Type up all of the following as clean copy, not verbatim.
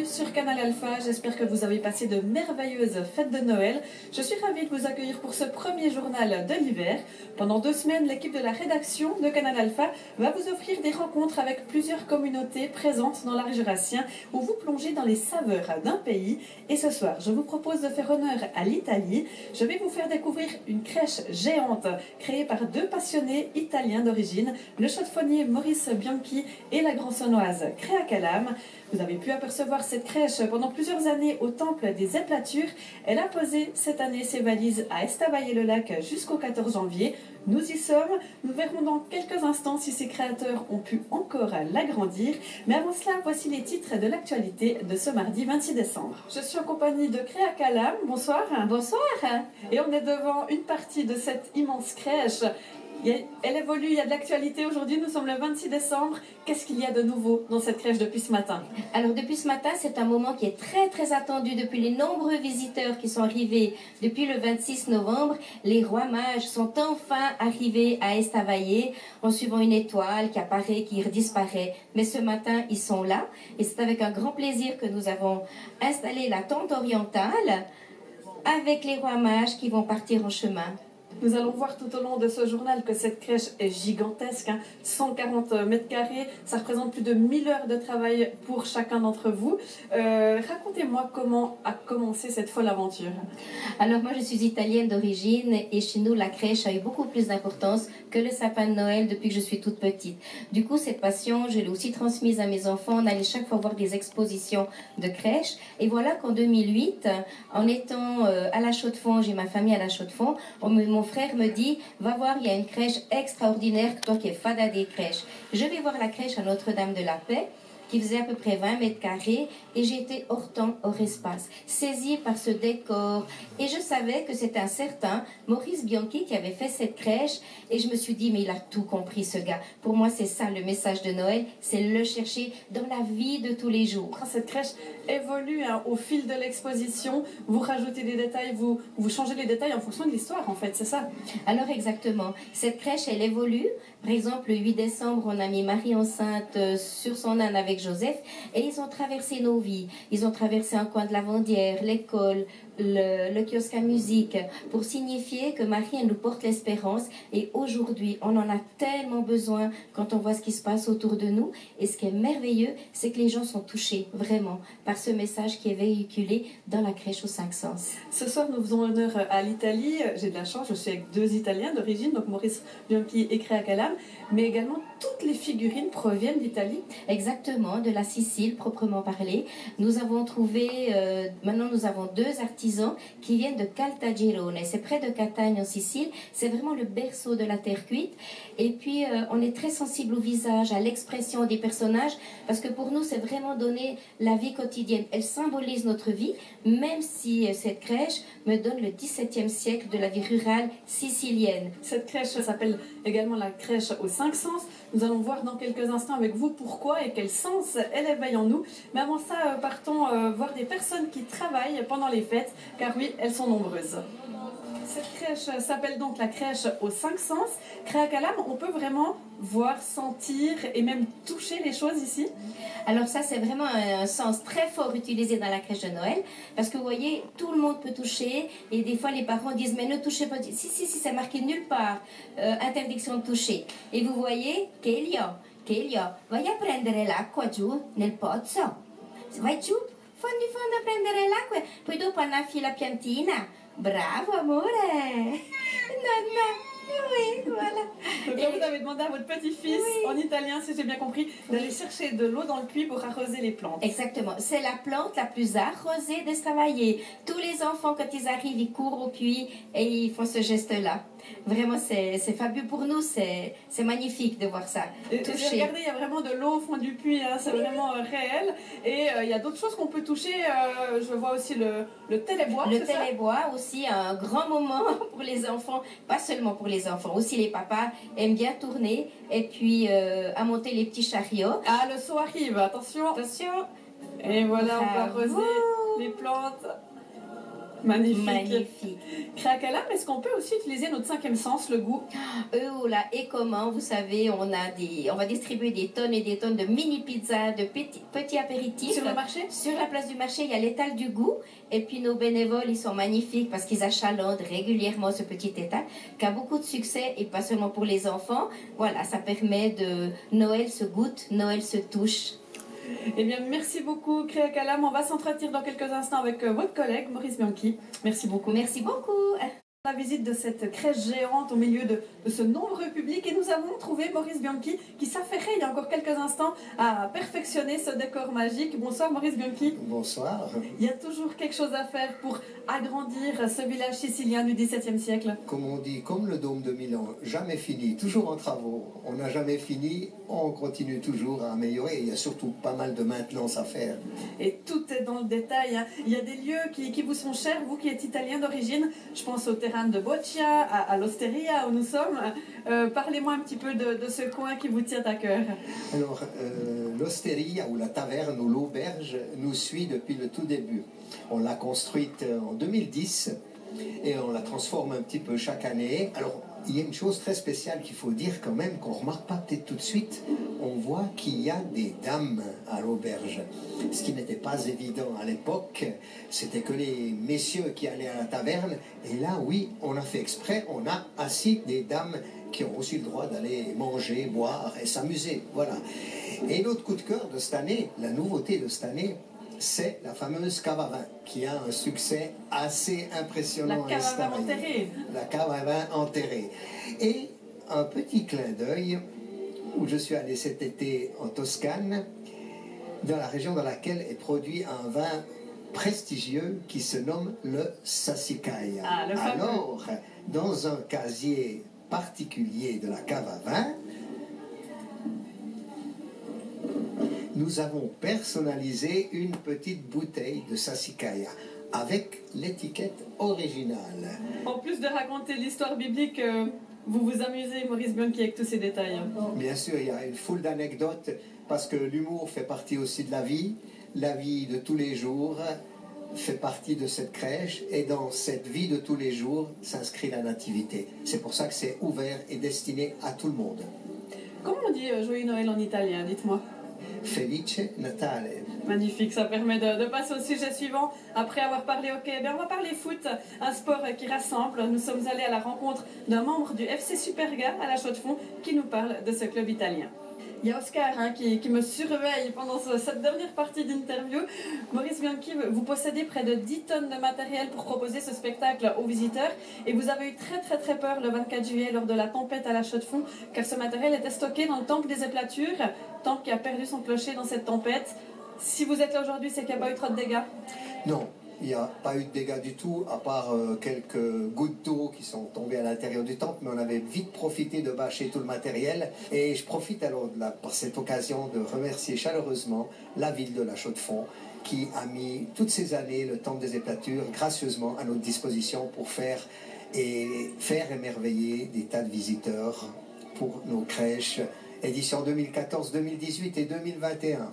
bienvenue sur Canal Alpha, j'espère que vous avez passé de merveilleuses fêtes de Noël. Je suis ravie de vous accueillir pour ce premier journal de l'hiver. Pendant 2 semaines, l'équipe de la rédaction de Canal Alpha va vous offrir des rencontres avec plusieurs communautés présentes dans l'art jurassien où vous plongez dans les saveurs d'un pays. Et ce soir, je vous propose de faire honneur à l'Italie. Je vais vous faire découvrir une crèche géante créée par 2 passionnés italiens d'origine, le chaudefonnier Maurice Bianchi et la grandsonnoise Crea Calam. Vous avez pu apercevoir cette crèche pendant plusieurs années au Temple des Éplatures. Elle a posé cette année ses valises à Estavayer-le-Lac jusqu'au 14 janvier. Nous y sommes. Nous verrons dans quelques instants si ses créateurs ont pu encore l'agrandir. Mais avant cela, voici les titres de l'actualité de ce mardi 26 décembre. Je suis en compagnie de Crea Calam. Bonsoir. Bonsoir. Et on est devant une partie de cette immense crèche. Elle évolue, il y a de l'actualité aujourd'hui, nous sommes le 26 décembre. Qu'est-ce qu'il y a de nouveau dans cette crèche depuis ce matin? Alors depuis ce matin, c'est un moment qui est très attendu depuis les nombreux visiteurs qui sont arrivés depuis le 26 novembre. Les rois mages sont enfin arrivés à Estavayer en suivant une étoile qui apparaît, qui disparaît. Mais ce matin, ils sont là et c'est avec un grand plaisir que nous avons installé la tente orientale avec les rois mages qui vont partir en chemin. Nous allons voir tout au long de ce journal que cette crèche est gigantesque, 140 mètres carrés, ça représente plus de 1000 heures de travail pour chacun d'entre vous. Racontez-moi comment a commencé cette folle aventure. Alors moi je suis italienne d'origine et chez nous la crèche a eu beaucoup plus d'importance que le sapin de Noël depuis que je suis toute petite. Du coup cette passion je l'ai aussi transmise à mes enfants, on allait chaque fois voir des expositions de crèche et voilà qu'en 2008, en étant à la Chaux-de-Fonds, j'ai ma famille à la Chaux-de-Fonds, mon frère me dit, va voir, il y a une crèche extraordinaire, toi qui es fada des crèches. Je vais voir la crèche à Notre-Dame de la Paix, qui faisait à peu près 20 mètres carrés, et j'ai été hors temps, hors espace, saisie par ce décor. Et je savais que c'était un certain Maurice Bianchi qui avait fait cette crèche, et je me suis dit, mais il a tout compris ce gars. Pour moi, c'est ça le message de Noël, c'est le chercher dans la vie de tous les jours. Cette crèche évolue au fil de l'exposition, vous rajoutez des détails, vous changez les détails en fonction de l'histoire en fait, c'est ça? Alors exactement, cette crèche elle évolue. Par exemple, le 8 décembre, on a mis Marie enceinte sur son âne avec Joseph et ils ont traversé nos vies. Ils ont traversé un coin de Lavandière, l'école, le kiosque à musique pour signifier que Marie elle nous porte l'espérance et aujourd'hui on en a tellement besoin quand on voit ce qui se passe autour de nous et ce qui est merveilleux c'est que les gens sont touchés vraiment par ce message qui est véhiculé dans la crèche aux 5 sens. Ce soir nous faisons honneur à l'Italie, j'ai de la chance, je suis avec 2 Italiens d'origine, donc Maurice Bianchi et Crea Calam, mais également toutes les figurines proviennent d'Italie. Exactement, de la Sicile proprement parlé. Nous avons trouvé, maintenant nous avons 2 artisans qui viennent de Caltagirone, c'est près de Catagne en Sicile, c'est vraiment le berceau de la terre cuite et puis on est très sensible au visage, à l'expression des personnages parce que pour nous c'est vraiment donner la vie quotidienne, elle symbolise notre vie même si cette crèche me donne le 17e siècle de la vie rurale sicilienne. Cette crèche s'appelle également la crèche aux 5 sens. Nous allons voir dans quelques instants avec vous pourquoi et quel sens elle éveille en nous. Mais avant ça, partons voir des personnes qui travaillent pendant les fêtes, car oui, elles sont nombreuses. Cette crèche s'appelle donc la crèche aux 5 sens. Crea Calam, on peut vraiment voir, sentir et même toucher les choses ici? Alors ça, c'est vraiment un sens très fort utilisé dans la crèche de Noël, parce que vous voyez, tout le monde peut toucher, et des fois les parents disent, mais ne touchez pas, si, c'est marqué nulle part, interdiction de toucher. Et vous voyez, che io, vai a prendere l'acqua giù nel pozzo, vai giù, fondi a prendere l'acqua, poi dopo annaffi la piantina, bravo amore, nonna. Oui, voilà. Donc là, vous avez demandé à votre petit-fils, oui, en italien, si j'ai bien compris, d'aller chercher de l'eau dans le puits pour arroser les plantes. Exactement. C'est la plante la plus arrosée d'Estavayer. Tous les enfants, quand ils arrivent, ils courent au puits et ils font ce geste-là. Vraiment, c'est fabuleux pour nous. C'est magnifique de voir ça. Toucher. Regardez, il y a vraiment de l'eau au fond du puits. C'est vraiment réel. Et il y a d'autres choses qu'on peut toucher. Je vois aussi le télébois. Le télébois aussi, un grand moment pour les enfants. Pas seulement pour les enfants. Aussi, les papas aiment bien tourner et puis à monter les petits chariots. Ah, le seau arrive. Attention. Attention. Et voilà, on va arroser les plantes. Magnifique. Magnifique. Créa-Calam, est-ce qu'on peut aussi utiliser notre cinquième sens, le goût? Oh là, et comment, vous savez, on va distribuer des tonnes et des tonnes de mini pizzas, de petits apéritifs. Sur le marché? Sur la place du marché, il y a l'étal du goût. Et puis nos bénévoles, ils sont magnifiques parce qu'ils achalandent régulièrement ce petit étal qui a beaucoup de succès et pas seulement pour les enfants. Voilà, ça permet de... Noël se goûte, Noël se touche. Eh bien, merci beaucoup, Créa-Calam. On va s'entretenir dans quelques instants avec votre collègue, Maurice Bianchi. Merci beaucoup. Merci beaucoup. La visite de cette crèche géante au milieu de ce nombreux public et nous avons trouvé Maurice Bianchi qui s'affairait il y a encore quelques instants à perfectionner ce décor magique. Bonsoir Maurice Bianchi. Bonsoir. Il y a toujours quelque chose à faire pour agrandir ce village sicilien du XVIIe siècle. Comme on dit, comme le dôme de Milan, jamais fini, toujours en travaux. On n'a jamais fini, on continue toujours à améliorer. Il y a surtout pas mal de maintenance à faire. Et tout est dans le détail, hein. Il y a des lieux qui vous sont chers, vous qui êtes italien d'origine. Je pense au terrain de Boccia, à l'Osteria où nous sommes. Parlez-moi un petit peu de ce coin qui vous tient à cœur. Alors, l'Osteria ou la taverne ou l'auberge nous suit depuis le tout début. On l'a construite en 2010 et on la transforme un petit peu chaque année. Alors, il y a une chose très spéciale qu'il faut dire quand même, qu'on ne remarque pas peut-être tout de suite. On voit qu'il y a des dames à l'auberge. Ce qui n'était pas évident à l'époque, c'était que les messieurs qui allaient à la taverne. Et là, oui, on a fait exprès, on a assis des dames qui ont aussi le droit d'aller manger, boire et s'amuser. Voilà. Et l'autre coup de cœur de cette année, la nouveauté de cette année, c'est la fameuse cave à vin, qui a un succès assez impressionnant. La cave à vin enterrée. La cave à vin enterrée. Et un petit clin d'œil, où je suis allé cet été en Toscane, dans la région dans laquelle est produit un vin prestigieux qui se nomme le Sassicaia. Ah, le fameux. Alors, dans un casier particulier de la cave à vin, nous avons personnalisé une petite bouteille de Sassicaia avec l'étiquette originale. En plus de raconter l'histoire biblique, vous vous amusez, Maurice Bianchi, avec tous ces détails. Bien sûr, il y a une foule d'anecdotes parce que l'humour fait partie aussi de la vie. La vie de tous les jours fait partie de cette crèche et dans cette vie de tous les jours s'inscrit la nativité. C'est pour ça que c'est ouvert et destiné à tout le monde. Comment on dit Joyeux Noël en italien, dites-moi? Felice Natale. Magnifique, ça permet de passer au sujet suivant. Après avoir parlé hockey, on va parler foot, un sport qui rassemble. Nous sommes allés à la rencontre d'un membre du FC Superga à la Chaux-de-Fonds qui nous parle de ce club italien. Il y a Oscar qui me surveille pendant cette dernière partie d'interview. Maurice Bianchi, vous possédez près de 10 tonnes de matériel pour proposer ce spectacle aux visiteurs. Et vous avez eu très peur le 24 juillet lors de la tempête à la Chaux-de-Fonds, car ce matériel était stocké dans le temple des éplatures, temple qui a perdu son clocher dans cette tempête. Si vous êtes là aujourd'hui, c'est qu'il n'y a pas eu trop de dégâts? Non, il n'y a pas eu de dégâts du tout, à part quelques gouttes d'eau qui sont tombées à l'intérieur du temple, mais on avait vite profité de bâcher tout le matériel. Et je profite alors par cette occasion de remercier chaleureusement la ville de la Chaux-de-Fonds qui a mis toutes ces années le temple des éplatures gracieusement à notre disposition pour faire émerveiller des tas de visiteurs pour nos crèches, édition 2014, 2018 et 2021.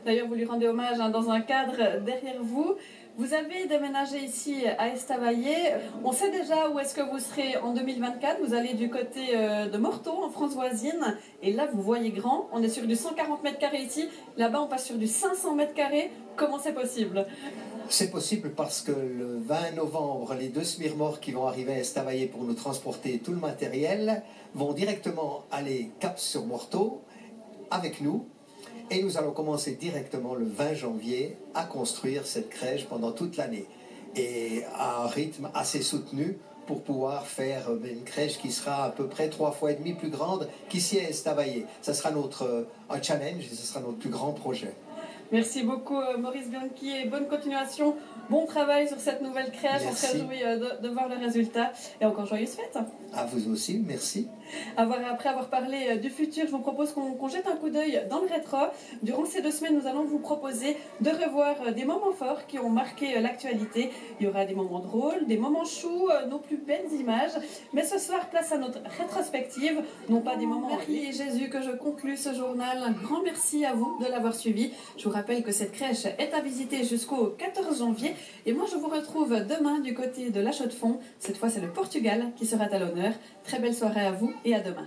D'ailleurs, vous lui rendez hommage dans un cadre derrière vous. Vous avez déménagé ici à Estavayer. On sait déjà où est-ce que vous serez en 2024. Vous allez du côté de Morteau, en France voisine. Et là, vous voyez grand. On est sur du 140 mètres carrés ici. Là-bas, on passe sur du 500 mètres carrés. Comment c'est possible? C'est possible parce que le 20 novembre, les 2 smirmors qui vont arriver à Estavayer pour nous transporter tout le matériel vont directement aller cap sur Morteau avec nous. Et nous allons commencer directement le 20 janvier à construire cette crèche pendant toute l'année. Et à un rythme assez soutenu pour pouvoir faire une crèche qui sera à peu près 3,5 fois plus grande qu'ici à Estavayer. Ça sera un challenge et ce sera notre plus grand projet. Merci beaucoup Maurice Bianchi et bonne continuation. Bon travail sur cette nouvelle crèche. Merci. On se réjouit de voir le résultat. Et encore joyeuses fêtes. À vous aussi, merci. Après avoir parlé du futur, je vous propose qu'on jette un coup d'œil dans le rétro. Durant ces 2 semaines, nous allons vous proposer de revoir des moments forts qui ont marqué l'actualité. Il y aura des moments drôles, des moments choux, nos plus belles images. Mais ce soir, place à notre rétrospective. Non pas des moments Marie et Jésus que je conclue ce journal. Un grand merci à vous de l'avoir suivi. Je vous rappelle que cette crèche est à visiter jusqu'au 14 janvier. Et moi, je vous retrouve demain du côté de la Chaux-de-Fonds. Cette fois, c'est le Portugal qui sera à l'honneur. Très belle soirée à vous et à demain.